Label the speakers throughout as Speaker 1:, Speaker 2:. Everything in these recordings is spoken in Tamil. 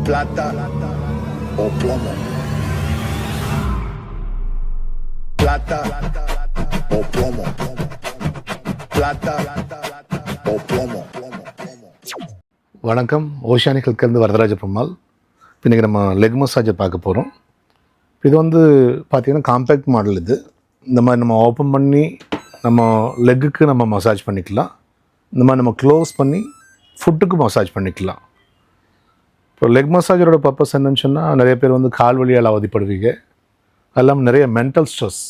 Speaker 1: plata o plomo. Plata o plomo. Plata o plomo.
Speaker 2: வணக்கம். ஓஷானிக் ஹெல்த்கேர்ந்து வரதராஜ பெருமாள். இன்றைக்கி நம்ம லெக் மசாஜை பார்க்க போகிறோம். இது பார்த்திங்கன்னா காம்பேக்ட் மாடல். இந்த மாதிரி நம்ம ஓப்பன் பண்ணி நம்ம லெக்குக்கு நம்ம மசாஜ் பண்ணிக்கலாம். இந்த மாதிரி நம்ம க்ளோஸ் பண்ணி ஃபுட்டுக்கு மசாஜ் பண்ணிக்கலாம். இப்போ லெக் மசாஜரோட பர்பஸ் என்னன்னு சொன்னால், நிறைய பேர் கால் வலியால் அவதிப்படுவீங்க. அது இல்லாமல் நிறைய மென்டல் ஸ்ட்ரெஸ்.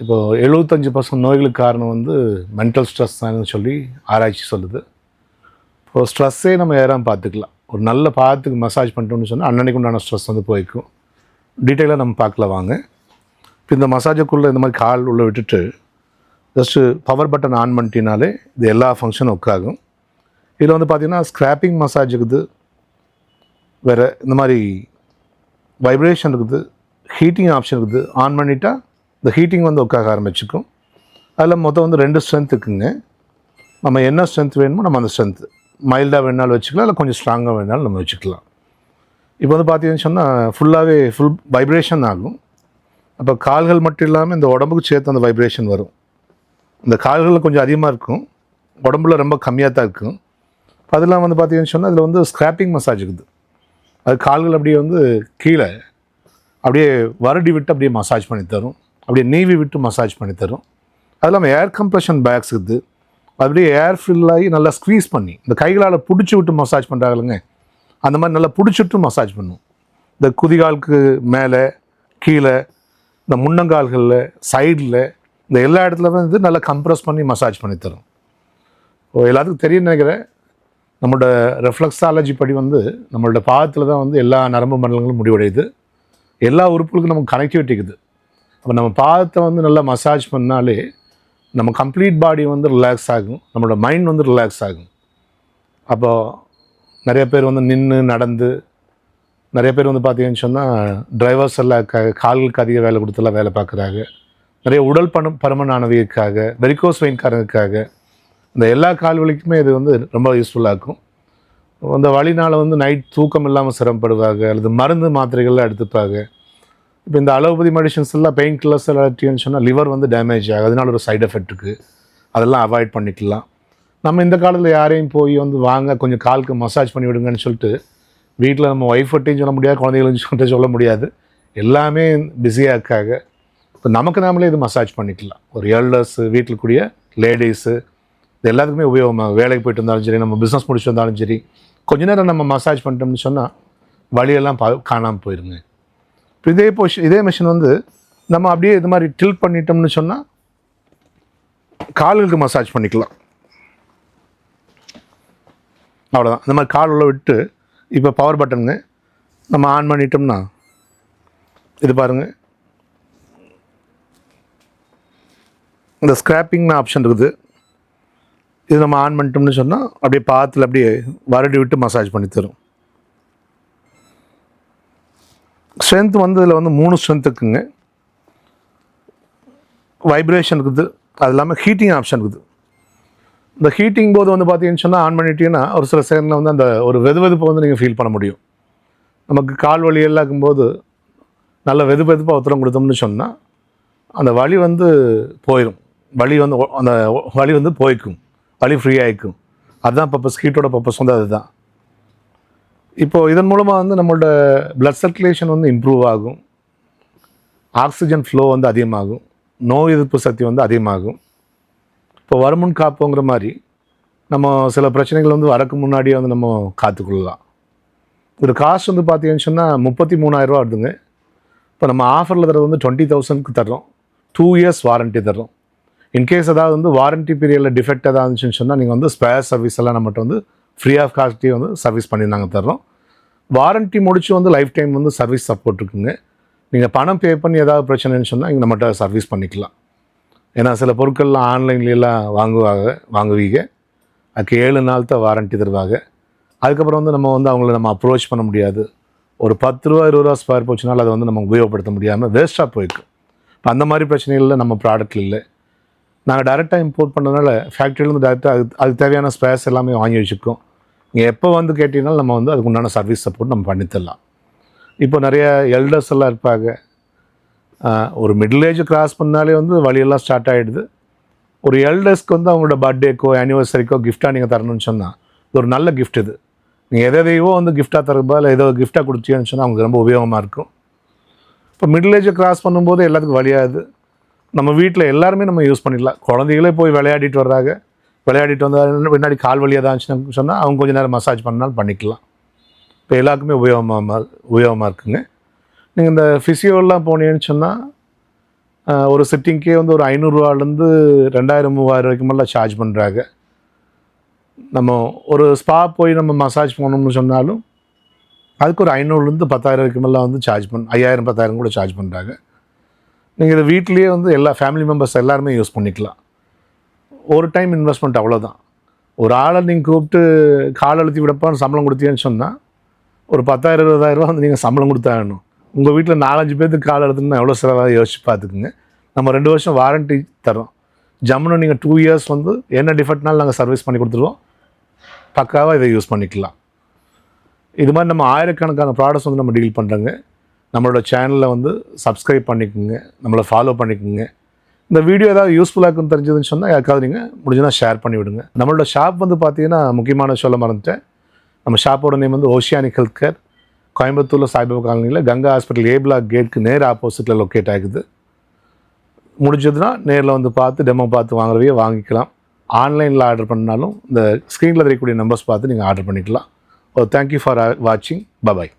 Speaker 2: இப்போது 75% நோய்களுக்கு காரணம் மென்டல் ஸ்ட்ரெஸ் தான் சொல்லி ஆராய்ச்சி சொல்லுது. இப்போது ஸ்ட்ரெஸ்ஸே நம்ம யாராவது பார்த்துக்கலாம். ஒரு நல்ல பாதத்துக்கு மசாஜ் பண்ணிட்டோம்னு சொன்னால் அன்னன்னைக்கு உண்டான ஸ்ட்ரெஸ் போய்க்கும். டீட்டெயிலாக நம்ம பார்க்கலாம் வாங்க. இப்போ இந்த மசாஜுக்குள்ளே இந்த மாதிரி கால் உள்ளே விட்டுட்டு ஜஸ்ட்டு பவர் பட்டன் ஆன் பண்ணிட்டினாலே இது எல்லா ஃபங்க்ஷனும் ஒர்க்காகும். இதில் பார்த்திங்கன்னா ஸ்க்ராப்பிங் மசாஜ் இருக்குது, வேறு இந்த மாதிரி வைப்ரேஷன் இருக்குது, ஹீட்டிங் ஆப்ஷன் இருக்குது. ஆன் பண்ணிட்டால் இந்த ஹீட்டிங் ஒர்க்காக ஆரம்பிச்சுக்கும். அதில் மொத்தம் 2 ஸ்ட்ரென்த் இருக்குங்க. நம்ம என்ன ஸ்ட்ரென்த் வேணுமோ நம்ம அந்த ஸ்ட்ரென்த்து மைல்டாக வேணாலும் வச்சுக்கலாம், இல்லை கொஞ்சம் ஸ்ட்ராங்காக வேணாலும் நம்ம வச்சுக்கலாம். இப்போ பார்த்தீங்கன்னு சொன்னால் ஃபுல் வைப்ரேஷன் ஆகும். அப்போ கால்கள் மட்டும் இல்லாமல் இந்த உடம்புக்கு சேர்த்து அந்த வைப்ரேஷன் வரும். இந்த கால்களில் கொஞ்சம் அதிகமாக இருக்கும், உடம்புல ரொம்ப கம்மியாக தான் இருக்கும். அதெல்லாம் பார்த்தீங்கன்னு சொன்னால் அதில் ஸ்க்ராப்பிங் மசாஜ் இருக்குது. அது கால்கள் அப்படியே கீழே அப்படியே வருடி விட்டு அப்படியே மசாஜ் பண்ணி தரும், அப்படியே நீவி விட்டு மசாஜ் பண்ணி தரும். அது இல்லாமல் ஏர் கம்ப்ரெஷன் பேக்ஸ் இருக்குது. அப்படியே ஏர் ஃபில் ஆகி நல்லா ஸ்க்வீஸ் பண்ணி இந்த கைகளால் பிடிச்சி விட்டு மசாஜ் பண்ணுறாங்களுங்க, அந்த மாதிரி நல்லா பிடிச்சிட்டு மசாஜ் பண்ணும். இந்த குதிகாலுக்கு மேலே கீழே, இந்த முன்னங்கால்களில் சைடில், இந்த எல்லா இடத்துல நல்லா கம்ப்ரெஸ் பண்ணி மசாஜ் பண்ணி தரும். எல்லாத்துக்கும் தெரியும் நினைக்கிறேன், நம்மளோட ரெஃப்ளெக்ஸாலஜி படி நம்மளோட பாதத்தில் தான் எல்லா நரம்பு மண்டலங்களும் முடிவடையுது. எல்லா உறுப்புகளுக்கும் நமக்கு கனெக்டிவிட்டி இருக்குது. அப்போ நம்ம பாதத்தை நல்லா மசாஜ் பண்ணாலே நம்ம கம்ப்ளீட் பாடி ரிலாக்ஸ் ஆகும், நம்மளோட மைண்ட் ரிலாக்ஸ் ஆகும். அப்போது நிறைய பேர் நின்று நடந்து, நிறைய பேர் பார்த்தீங்கன்னு சொன்னால் டிரைவர்ஸ் எல்லாம் கால்களுக்கு அதிக வேலை கொடுத்துலாம் வேலை பார்க்குறாங்க. நிறைய உடல் பருமனானவர்களுக்காக, வெரிகோஸ் வெயின்காரங்களுக்காக, இந்த எல்லா கால் வலிக்குமே இது ரொம்ப யூஸ்ஃபுல்லாக இருக்கும். அந்த வலினால் நைட் தூக்கம் இல்லாமல் சிரமப்படுவாங்க, அல்லது மருந்து மாத்திரைகள்லாம் எடுத்துப்பாங்க. இப்போ இந்த அலோபதி மெடிசன்ஸ் எல்லாம் பெயின் கில்லர்ஸ் எல்லாம் சொன்னால் லிவர் டேமேஜ் ஆகும், அதனால ஒரு சைடு எஃபெக்ட் இருக்குது. அதெல்லாம் அவாய்ட் பண்ணிக்கலாம். நம்ம இந்த காலத்தில் யாரையும் போய் வாங்க கொஞ்சம் காலுக்கு மசாஜ் பண்ணி விடுங்கன்னு சொல்லிட்டு வீட்டில் நம்ம ஒய்ஃப்கிட்டையும் சொல்ல முடியாது, குழந்தைகளும் சொல்ல முடியாது. எல்லாமே பிஸியாக இருக்காங்க. இப்போ நமக்கு நாமளே இது மசாஜ் பண்ணிக்கலாம். ஒரு எல்டர்ஸு, வீட்டில் கூடிய லேடிஸு, இது எல்லாத்துக்குமே உபயோகமாகும். வேலைக்கு போய்ட்டு இருந்தாலும் சரி, நம்ம பிஸ்னஸ் முடிச்சு வந்தாலும் சரி, கொஞ்ச நேரம் நம்ம மசாஜ் பண்ணிட்டோம்னு சொன்னால் வலியெல்லாம் காணாமல் போயிருங்க. இப்போ இதே மிஷின் நம்ம அப்படியே இது மாதிரி டில்ட் பண்ணிட்டோம்னு சொன்னால் கால்களுக்கு மசாஜ் பண்ணிக்கலாம். அவ்வளோதான். இந்த மாதிரி கால் உள்ள விட்டு இப்போ பவர் பட்டனுங்க நம்ம ஆன் பண்ணிட்டோம்னா இது பாருங்கள், இந்த ஸ்க்ராப்பிங்னு ஆப்ஷன் இருக்குது. இது நம்ம ஆன் பண்ணிட்டோம்னு சொன்னால் அப்படியே பாத்தில் அப்படியே வருடி விட்டு மசாஜ் பண்ணி தரும். ஸ்ட்ரென்த் இதில் 3 ஸ்ட்ரென்த் இருக்குங்க. வைப்ரேஷன் இருக்குது, அது இல்லாமல் ஹீட்டிங் ஆப்ஷன் இருக்குது. இந்த ஹீட்டிங் போது பார்த்தீங்கன்னு சொன்னால் ஆன் பண்ணிட்டீங்கன்னா ஒரு சில செகண்டில் அந்த ஒரு வெதுவெதுப்பை நீங்கள் ஃபீல் பண்ண முடியும். நமக்கு கால் வலி எல்லாம் இருக்கும்போது நல்ல வெதுவெதுப்பாக உத்தரம் கொடுத்தோம்னு சொன்னால் அந்த வலி போயிடும். வலி அந்த வலி போய்க்கும், வலி ஃப்ரீ ஆகிக்கும். அதுதான் பர்பஸ், ஹீட்டோட பர்பஸ் அதுதான். இப்போது இதன் மூலமாக நம்மளோட பிளட் சர்க்குலேஷன் இம்ப்ரூவ் ஆகும், ஆக்சிஜன் ஃப்ளோ அதிகமாகும், நோய் எதிர்ப்பு சக்தி அதிகமாகும். இப்போ வருமுன் காப்போங்கிற மாதிரி நம்ம சில பிரச்சனைகள் வரக்கு முன்னாடியே நம்ம காத்துக்கொள்ளலாம். ஒரு காஸ்ட் பார்த்தீங்கன்னு சொன்னால் 33,000 வருதுங்க. இப்போ நம்ம ஆஃபரில் தரது 20,000க்கு தர்றோம். 2 இயர்ஸ் வாரண்ட்டி தர்றோம். இன்கேஸ் ஏதாவது வாரண்ட்டி பீரியடில் டிஃபெக்ட் ஏதாவது இருந்துச்சுன்னு சொன்னால் நீங்கள் ஸ்பேர் சர்வீஸ் எல்லாம் நம்மகிட்ட ஃப்ரீ ஆஃப் காஸ்ட்டே சர்வீஸ் பண்ணி நாங்கள் தர்றோம். வாரண்ட்டி முடிச்சு லைஃப் டைம் சர்வீஸ் சப்போர்ட் இருக்குங்க. நீங்கள் பணம் பே பண்ணி ஏதாவது பிரச்சனைன்னு சொன்னால் இங்கே நம்மகிட்ட சர்வீஸ் பண்ணிக்கலாம். ஏன்னா சில பொருட்கள்லாம் ஆன்லைன்லாம் வாங்குவீங்க, அதுக்கு 7 நாள் தான் வாரண்ட்டி தருவாங்க. அதுக்கப்புறம் நம்ம அவங்கள அப்ரோச் பண்ண முடியாது. ஒரு 10 ரூபா 20 ரூபா ஸ்பேர் போச்சுனாலும் அதை நம்ம உபயோகப்படுத்த முடியாமல் வேஸ்ட்டாக போயிருக்கு. இப்போ அந்த மாதிரி பிரச்சனைகளில் நம்ம ப்ராடக்ட்டில் இல்லை. நாங்கள் டைரெக்டாக இம்போர்ட் பண்ணதுனால ஃபேக்ட்ரியிலேருந்து டைரெக்டாக அதுக்கு தேவையான ஸ்பேர்ஸ் எல்லாமே வாங்கி வச்சுருக்கோம். நீங்கள் எப்போ வந்து கேட்டீங்கனாலும் நம்ம வந்து அதுக்கு உண்டான சர்வீஸ் சப்போர்ட் நம்ம பண்ணித்தரலாம். இப்போ நிறைய எல்டர்ஸ் எல்லாம் இருப்பாங்க, ஒரு மிடில் ஏஜ் கிராஸ் பண்ணாலே வந்து வழியெல்லாம் ஸ்டார்ட் ஆகிடுது. ஒரு எல்டர்ஸ்க்கு வந்து அவங்களோட பர்த்டேக்கோ ஆனிவர்சரிக்கோ கிஃப்டாக நீங்கள் தரணும்னு சொன்னால் இது ஒரு நல்ல கிஃப்ட். இது நீங்கள் எதையோ வந்து கிஃப்டாக தரப்பா இல்லை ஏதோ கிஃப்டாக கொடுத்தீங்கன்னு சொன்னால் அவங்களுக்கு ரொம்ப உபயோகமாக இருக்கும். இப்போ மிடில் ஏஜை கிராஸ் பண்ணும்போது எல்லாத்துக்கும் வழியாது. நம்ம வீட்டில் எல்லாருமே நம்ம யூஸ் பண்ணிடலாம். குழந்தைகளே போய் விளையாடிட்டு வர்றாங்க, விளையாடிட்டு வந்தால் பின்னாடி கால் வழியாக தான் இருந்துச்சுன்னு சொன்னால் அவங்க கொஞ்சம் நேரம் மசாஜ் பண்ணாலும் பண்ணிக்கலாம். இப்போ எல்லாருக்குமே உபயோகமாக இருக்குங்க. நீங்கள் இந்த ஃபிசியோலாம் போனீங்கன்னு சொன்னால் ஒரு சிட்டிங்க்கே வந்து ஒரு 500 2000-3000 வரைக்குமெல்லாம் சார்ஜ் பண்ணுறாங்க. நம்ம ஒரு ஸ்பா போய் நம்ம மசாஜ் பண்ணணும்னு சொன்னாலும் அதுக்கு ஒரு 500-10,000 வரைக்குமெல்லாம் வந்து சார்ஜ் 5000-10,000 கூட சார்ஜ் பண்ணுறாங்க. நீங்கள் இதை வீட்லேயே வந்து எல்லா ஃபேமிலி மெம்பர்ஸ் எல்லாருமே யூஸ் பண்ணிக்கலாம். ஒரு டைம் இன்வெஸ்ட்மெண்ட் அவ்வளோதான். ஒரு ஆளை நீங்கள் கூப்பிட்டு கால் அழுத்தி விடப்பான்னு சம்பளம் கொடுத்தீங்கன்னு சொன்னால் ஒரு 10,000-20,000 வந்து நீங்கள் சம்பளம் கொடுத்தாகணும். உங்கள் வீட்டில் 4-5 பேருக்கு கால் அழுத்துனா எவ்வளோ செலவாக யோசிச்சு பார்த்துக்குங்க. நம்ம 2 வருஷம் வாரண்ட்டி தரோம். ஜம்முன்னு நீங்கள் 2 இயர்ஸ் வந்து என்ன டிஃபெக்ட்னாலும் நாங்கள் சர்வீஸ் பண்ணி கொடுத்துருவோம். பக்காவாக இதை யூஸ் பண்ணிக்கலாம். இது மாதிரி நம்ம ஆயிரக்கணக்கான ப்ராடக்ட்ஸ் வந்து நம்ம டீல் பண்ணுறோங்க. நம்மளோட சேனலில் வந்து சப்ஸ்கிரைப் பண்ணிக்கோங்க, நம்மளை ஃபாலோ பண்ணிக்கோங்க. இந்த வீடியோ ஏதாவது யூஸ்ஃபுல்லாக இருக்குன்னு தெரிஞ்சதுன்னு சொன்னால் யாருக்காவது நீங்கள் முடிஞ்சுன்னா ஷேர் பண்ணி விடுங்க. நம்மளோட ஷாப் வந்து பார்த்தீங்கன்னா முக்கியமான சொல்ல மறந்துட்டேன். நம்ம ஷாப்போட நேம் வந்து ஓஷியானிக் ஹெல்த் கேர், கோயம்புத்தூரில் சாய்பாபா காலனியில் கங்கா ஹாஸ்பிட்டல் A பிளாக் கேட்டுக்கு நேர் ஆப்போசிட்டில் லொக்கேட் ஆகுது. முடிஞ்சதுன்னா நேரில் வந்து பார்த்து டெமோ பார்த்து வாங்குறவையே வாங்கிக்கலாம். ஆன்லைனில் ஆர்டர் பண்ணாலும் இந்த ஸ்க்ரீனில் தெரியக்கூடிய நம்பர்ஸ் பார்த்து நீங்கள் ஆர்டர் பண்ணிக்கலாம். தேங்க்யூ ஃபார் வாட்சிங். பபாய்.